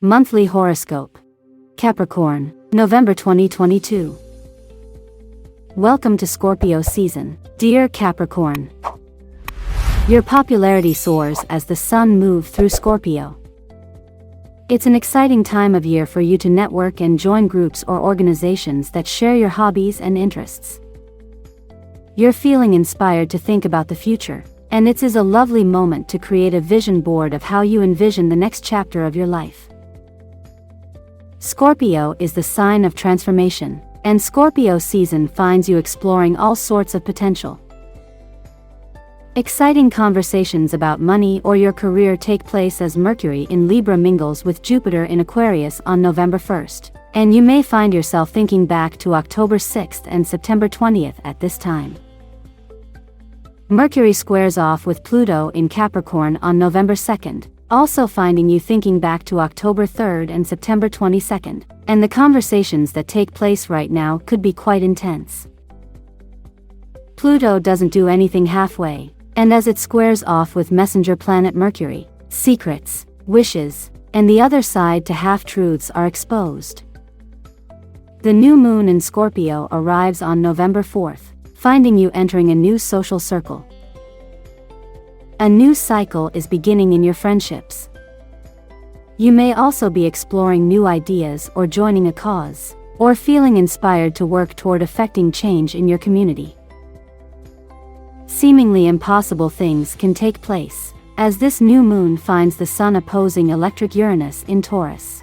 Monthly Horoscope. Capricorn, November 2022. Welcome to Scorpio season, dear Capricorn. Your popularity soars as the sun moves through Scorpio. It's an exciting time of year for you to network and join groups or organizations that share your hobbies and interests. You're feeling inspired to think about the future, and it is a lovely moment to create a vision board of how you envision the next chapter of your life. Scorpio is the sign of transformation, and Scorpio season finds you exploring all sorts of potential. Exciting conversations about money or your career take place as Mercury in Libra mingles with Jupiter in Aquarius on November 1st, and you may find yourself thinking back to October 6th and September 20th at this time. Mercury squares off with Pluto in Capricorn on November 2nd, also finding you thinking back to October 3rd and September 22nd, and the conversations that take place right now could be quite intense. Pluto doesn't do anything halfway, and as it squares off with messenger planet Mercury, secrets, wishes, and the other side to half-truths are exposed. The new moon in Scorpio arrives on November 4th, finding you entering a new social circle. A new cycle is beginning in your friendships. You may also be exploring new ideas or joining a cause, or feeling inspired to work toward affecting change in your community. Seemingly impossible things can take place, as this new moon finds the sun opposing electric Uranus in Taurus.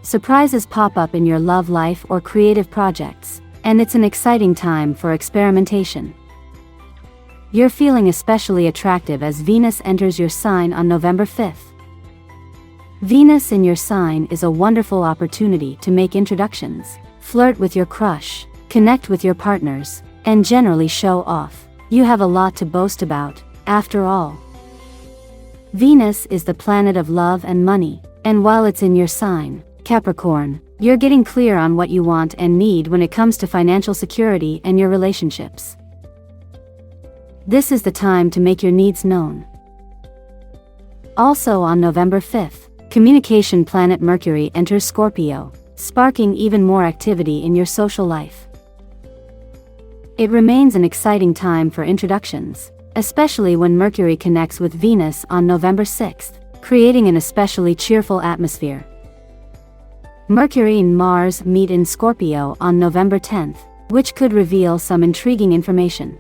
Surprises pop up in your love life or creative projects, and it's an exciting time for experimentation. You're feeling especially attractive as Venus enters your sign on November 5th. Venus in your sign is a wonderful opportunity to make introductions, flirt with your crush, connect with your partners, and generally show off. You have a lot to boast about, after all. Venus is the planet of love and money, and while it's in your sign, Capricorn, you're getting clear on what you want and need when it comes to financial security and your relationships. This is the time to make your needs known. Also on November 5th, communication planet Mercury enters Scorpio, sparking even more activity in your social life. It remains an exciting time for introductions, especially when Mercury connects with Venus on November 6th, creating an especially cheerful atmosphere. Mercury and Mars meet in Scorpio on November 10th, which could reveal some intriguing information.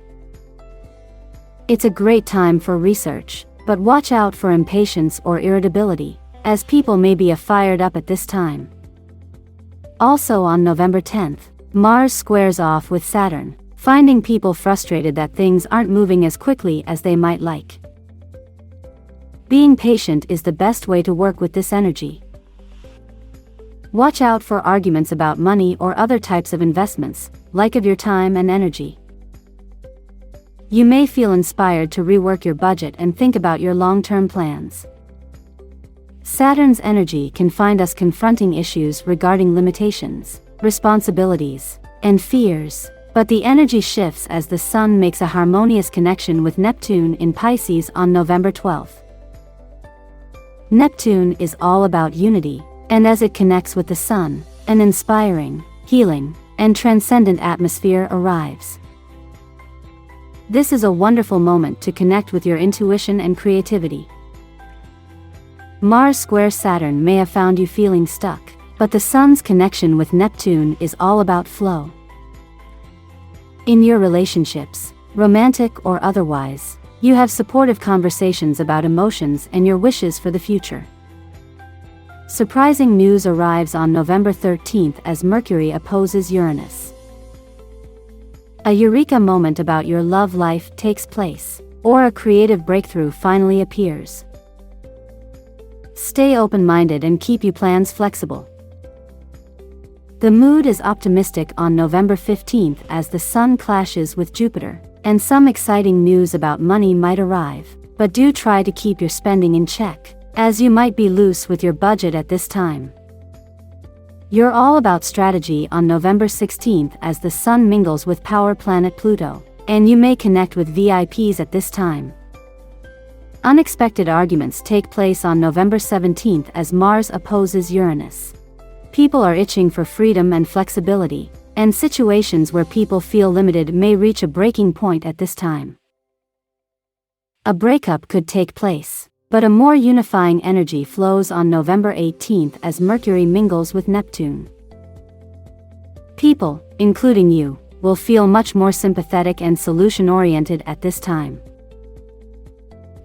It's a great time for research, but watch out for impatience or irritability, as people may be fired up at this time. Also on November 10th, Mars squares off with Saturn, finding people frustrated that things aren't moving as quickly as they might like. Being patient is the best way to work with this energy. Watch out for arguments about money or other types of investments, like of your time and energy. You may feel inspired to rework your budget and think about your long-term plans. Saturn's energy can find us confronting issues regarding limitations, responsibilities, and fears, but the energy shifts as the sun makes a harmonious connection with Neptune in Pisces on November 12th. Neptune is all about unity, and as it connects with the sun, an inspiring, healing, and transcendent atmosphere arrives. This is a wonderful moment to connect with your intuition and creativity. Mars square Saturn may have found you feeling stuck, but the sun's connection with Neptune is all about flow. In your relationships, romantic or otherwise, you have supportive conversations about emotions and your wishes for the future. Surprising news arrives on November 13th as Mercury opposes Uranus. A eureka moment about your love life takes place, or a creative breakthrough finally appears. Stay open-minded and keep your plans flexible. The mood is optimistic on November 15th as the sun clashes with Jupiter, and some exciting news about money might arrive, but do try to keep your spending in check, as you might be loose with your budget at this time. You're all about strategy on November 16th as the sun mingles with power planet Pluto, and you may connect with VIPs at this time. Unexpected arguments take place on November 17th as Mars opposes Uranus. People are itching for freedom and flexibility, and situations where people feel limited may reach a breaking point at this time. A breakup could take place, but a more unifying energy flows on November 18th as Mercury mingles with Neptune. People, including you, will feel much more sympathetic and solution-oriented at this time.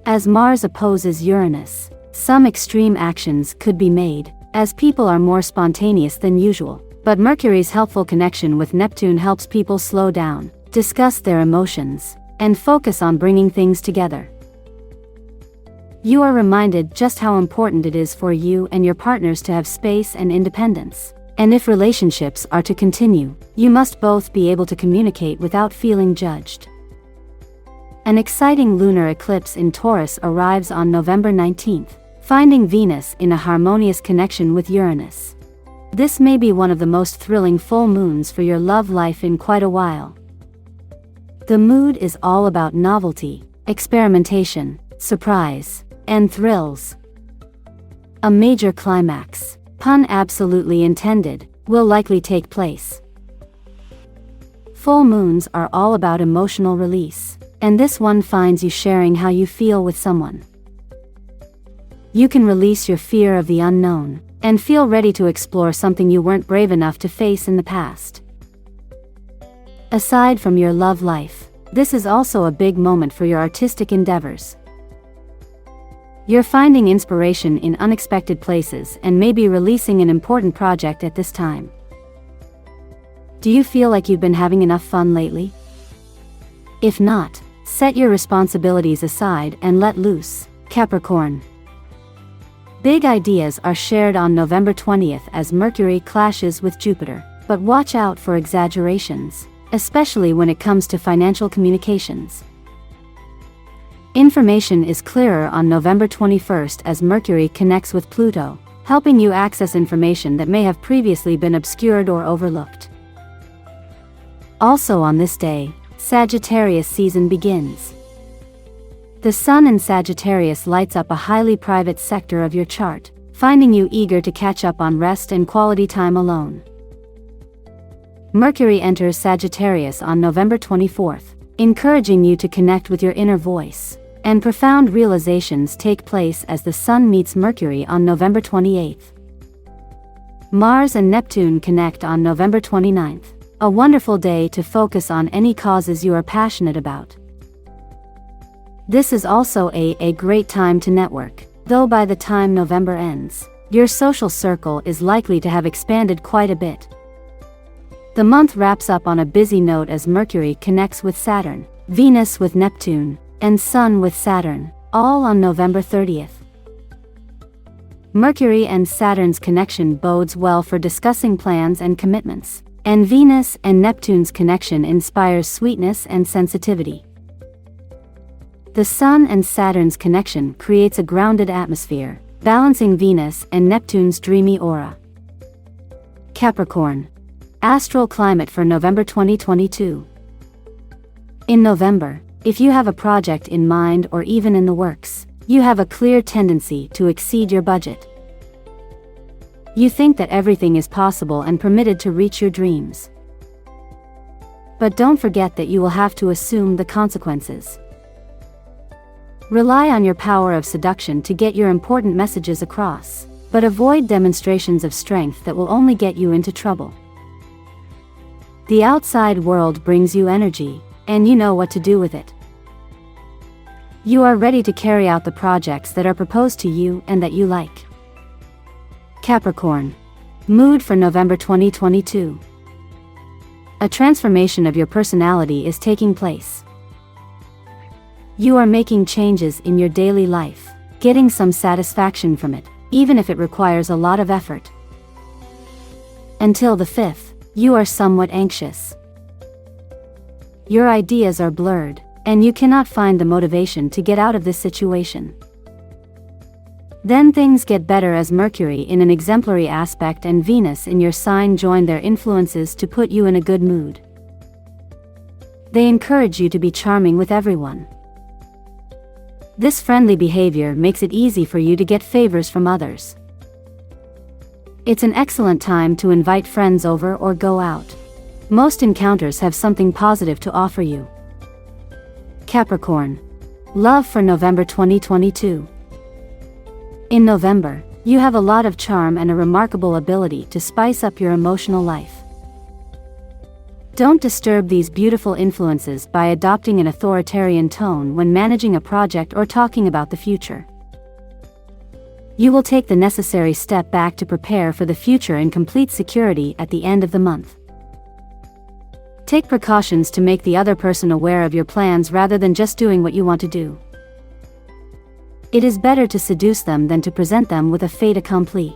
As Mars opposes Uranus, some extreme actions could be made, as people are more spontaneous than usual. But Mercury's helpful connection with Neptune helps people slow down, discuss their emotions, and focus on bringing things together. You are reminded just how important it is for you and your partners to have space and independence. And if relationships are to continue, you must both be able to communicate without feeling judged. An exciting lunar eclipse in Taurus arrives on November 19th, finding Venus in a harmonious connection with Uranus. This may be one of the most thrilling full moons for your love life in quite a while. The mood is all about novelty, experimentation, surprise, and thrills. A major climax, pun absolutely intended, will likely take place. Full moons are all about emotional release, and this one finds you sharing how you feel with someone. You can release your fear of the unknown, and feel ready to explore something you weren't brave enough to face in the past. Aside from your love life, this is also a big moment for your artistic endeavors. You're finding inspiration in unexpected places and may be releasing an important project at this time. Do you feel like you've been having enough fun lately? If not, set your responsibilities aside and let loose, Capricorn. Big ideas are shared on November 20th as Mercury clashes with Jupiter, but watch out for exaggerations, especially when it comes to financial communications. Information is clearer on November 21st as Mercury connects with Pluto, helping you access information that may have previously been obscured or overlooked. Also on this day, Sagittarius season begins. The Sun in Sagittarius lights up a highly private sector of your chart, finding you eager to catch up on rest and quality time alone. Mercury enters Sagittarius on November 24th, encouraging you to connect with your inner voice, and profound realizations take place as the Sun meets Mercury on November 28th. Mars and Neptune connect on November 29th, a wonderful day to focus on any causes you are passionate about. This is also a great time to network, though by the time November ends, your social circle is likely to have expanded quite a bit. The month wraps up on a busy note as Mercury connects with Saturn, Venus with Neptune, and Sun with Saturn, all on November 30th. Mercury and Saturn's connection bodes well for discussing plans and commitments, and Venus and Neptune's connection inspires sweetness and sensitivity. The Sun and Saturn's connection creates a grounded atmosphere, balancing Venus and Neptune's dreamy aura. Capricorn. Astral climate for November 2022. In November, if you have a project in mind or even in the works, you have a clear tendency to exceed your budget. You think that everything is possible and permitted to reach your dreams. But don't forget that you will have to assume the consequences. Rely on your power of seduction to get your important messages across, but avoid demonstrations of strength that will only get you into trouble. The outside world brings you energy, and you know what to do with it. You are ready to carry out the projects that are proposed to you and that you like. Capricorn. Mood for November 2022. A transformation of your personality is taking place. You are making changes in your daily life, getting some satisfaction from it, even if it requires a lot of effort. Until the 5th, you are somewhat anxious. Your ideas are blurred, and you cannot find the motivation to get out of this situation. Then things get better as Mercury in an exemplary aspect and Venus in your sign join their influences to put you in a good mood. They encourage you to be charming with everyone. This friendly behavior makes it easy for you to get favors from others. It's an excellent time to invite friends over or go out. Most encounters have something positive to offer you. Capricorn. Love for November 2022. In November, you have a lot of charm and a remarkable ability to spice up your emotional life. Don't disturb these beautiful influences by adopting an authoritarian tone when managing a project or talking about the future. You will take the necessary step back to prepare for the future in complete security at the end of the month. Take precautions to make the other person aware of your plans rather than just doing what you want to do. It is better to seduce them than to present them with a fait accompli.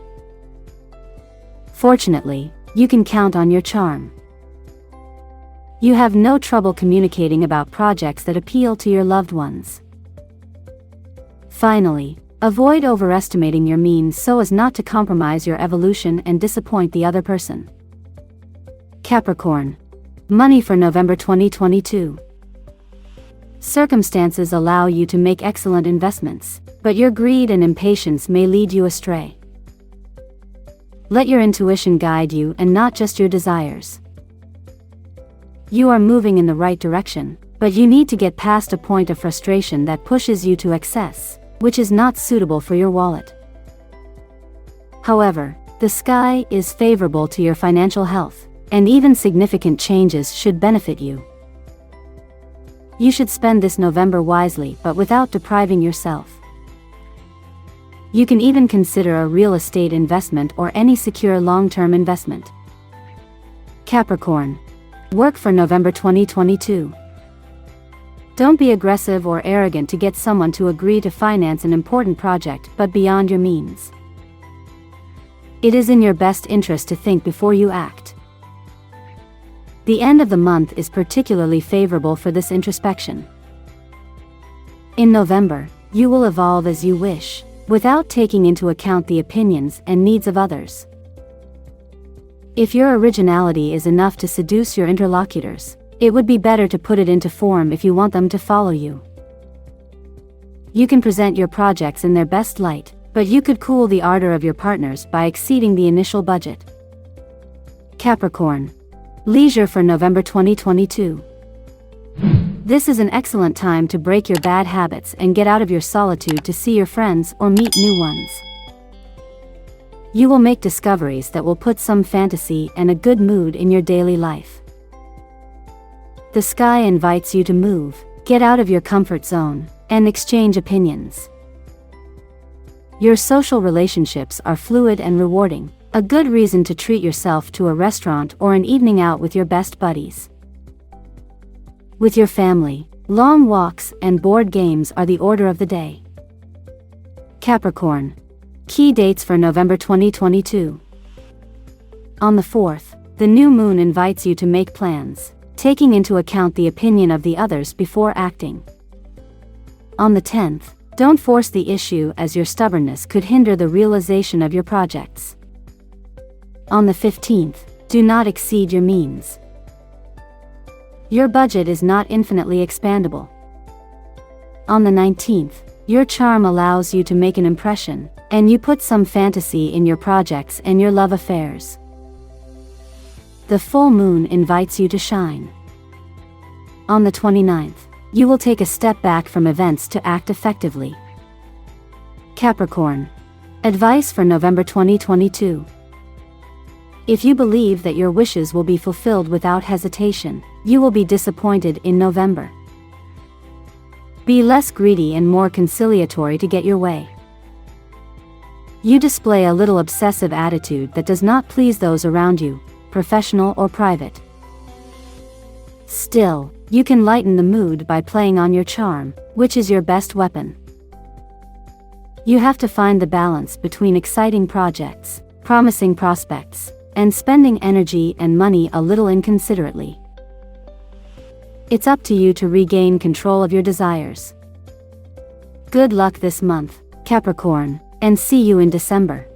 Fortunately, you can count on your charm. You have no trouble communicating about projects that appeal to your loved ones. Finally, avoid overestimating your means so as not to compromise your evolution and disappoint the other person. Capricorn. Money for November 2022. Circumstances allow you to make excellent investments, but your greed and impatience may lead you astray. Let your intuition guide you and not just your desires. You are moving in the right direction, but you need to get past a point of frustration that pushes you to excess, which is not suitable for your wallet. However, the sky is favorable to your financial health, and even significant changes should benefit you. You should spend this November wisely but without depriving yourself. You can even consider a real estate investment or any secure long-term investment. Capricorn. Work for November 2022. Don't be aggressive or arrogant to get someone to agree to finance an important project but beyond your means. It is in your best interest to think before you act. The end of the month is particularly favorable for this introspection. In November, you will evolve as you wish, without taking into account the opinions and needs of others. If your originality is enough to seduce your interlocutors, it would be better to put it into form if you want them to follow you. You can present your projects in their best light, but you could cool the ardor of your partners by exceeding the initial budget. Capricorn. Leisure for November 2022. This is an excellent time to break your bad habits and get out of your solitude to see your friends or meet new ones. You will make discoveries that will put some fantasy and a good mood in your daily life. The sky invites you to move, get out of your comfort zone, and exchange opinions. Your social relationships are fluid and rewarding, a good reason to treat yourself to a restaurant or an evening out with your best buddies. With your family, long walks and board games are the order of the day. Capricorn. Key dates for November 2022. On the 4th, the new moon invites you to make plans, taking into account the opinion of the others before acting. On the 10th, don't force the issue as your stubbornness could hinder the realization of your projects. On the 15th, do not exceed your means. Your budget is not infinitely expandable. On the 19th, your charm allows you to make an impression, and you put some fantasy in your projects and your love affairs. The full moon invites you to shine. On the 29th, you will take a step back from events to act effectively. Capricorn. Advice for November 2022. If you believe that your wishes will be fulfilled without hesitation, you will be disappointed in November. Be less greedy and more conciliatory to get your way. You display a little obsessive attitude that does not please those around you, professional or private. Still, you can lighten the mood by playing on your charm, which is your best weapon. You have to find the balance between exciting projects, promising prospects, and spending energy and money a little inconsiderately. It's up to you to regain control of your desires. Good luck this month, Capricorn, and see you in December.